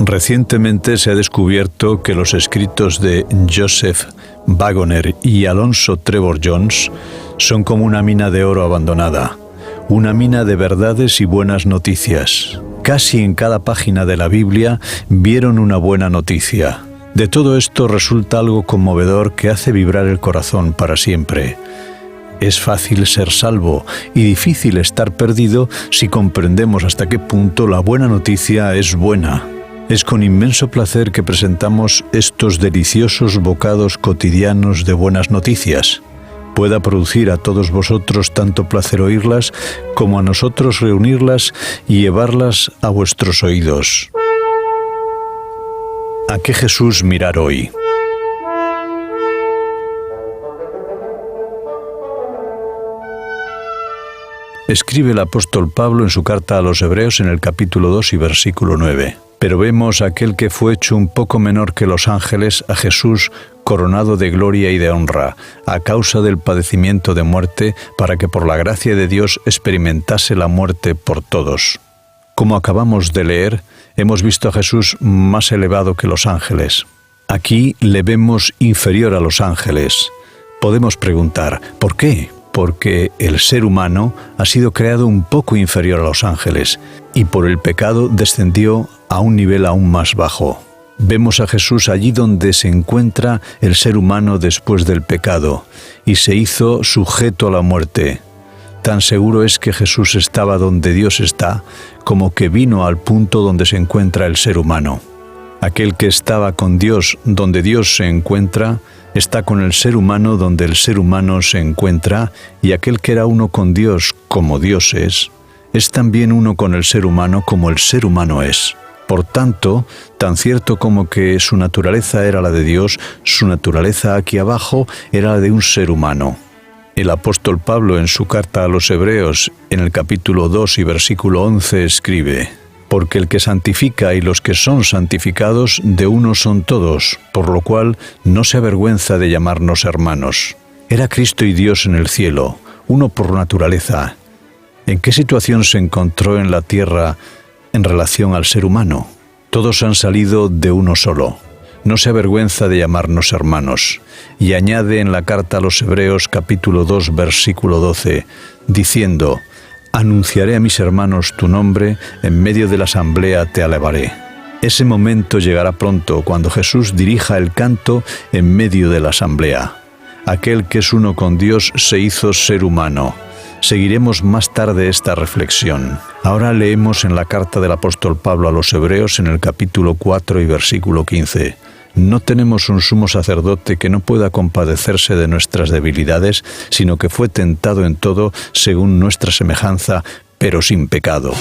Recientemente se ha descubierto que los escritos de Joseph Wagoner y Alonzo Trevor Jones son como una mina de oro abandonada, una mina de verdades y buenas noticias. Casi en cada página de la Biblia vieron una buena noticia. De todo esto resulta algo conmovedor que hace vibrar el corazón para siempre. Es fácil ser salvo y difícil estar perdido si comprendemos hasta qué punto la buena noticia es buena. Es con inmenso placer que presentamos estos deliciosos bocados cotidianos de buenas noticias. Pueda producir a todos vosotros tanto placer oírlas como a nosotros reunirlas y llevarlas a vuestros oídos. ¿A qué Jesús mirar hoy? Escribe el apóstol Pablo en su carta a los Hebreos en el capítulo 2 y versículo 9. Pero vemos a aquel que fue hecho un poco menor que los ángeles, a Jesús, coronado de gloria y de honra, a causa del padecimiento de muerte, para que por la gracia de Dios experimentase la muerte por todos. Como acabamos de leer, hemos visto a Jesús más elevado que los ángeles. Aquí le vemos inferior a los ángeles. Podemos preguntar, ¿por qué? Porque el ser humano ha sido creado un poco inferior a los ángeles y por el pecado descendió a un nivel aún más bajo. Vemos a Jesús allí donde se encuentra el ser humano después del pecado y se hizo sujeto a la muerte. Tan seguro es que Jesús estaba donde Dios está como que vino al punto donde se encuentra el ser humano. Aquel que estaba con Dios donde Dios se encuentra, está con el ser humano donde el ser humano se encuentra, y aquel que era uno con Dios como Dios es también uno con el ser humano como el ser humano es. Por tanto, tan cierto como que su naturaleza era la de Dios, su naturaleza aquí abajo era la de un ser humano. El apóstol Pablo en su carta a los Hebreos, en el capítulo 2 y versículo 11, escribe: porque el que santifica y los que son santificados de uno son todos, por lo cual no se avergüenza de llamarnos hermanos. Era Cristo y Dios en el cielo, uno por naturaleza. ¿En qué situación se encontró en la tierra en relación al ser humano? Todos han salido de uno solo. No se avergüenza de llamarnos hermanos. Y añade en la carta a los Hebreos capítulo 2 versículo 12, diciendo: anunciaré a mis hermanos tu nombre, en medio de la asamblea te alabaré. Ese momento llegará pronto cuando Jesús dirija el canto en medio de la asamblea. Aquel que es uno con Dios se hizo ser humano. Seguiremos más tarde esta reflexión. Ahora leemos en la carta del apóstol Pablo a los Hebreos en el capítulo 4 y versículo 15. No tenemos un sumo sacerdote que no pueda compadecerse de nuestras debilidades, sino que fue tentado en todo según nuestra semejanza, pero sin pecado.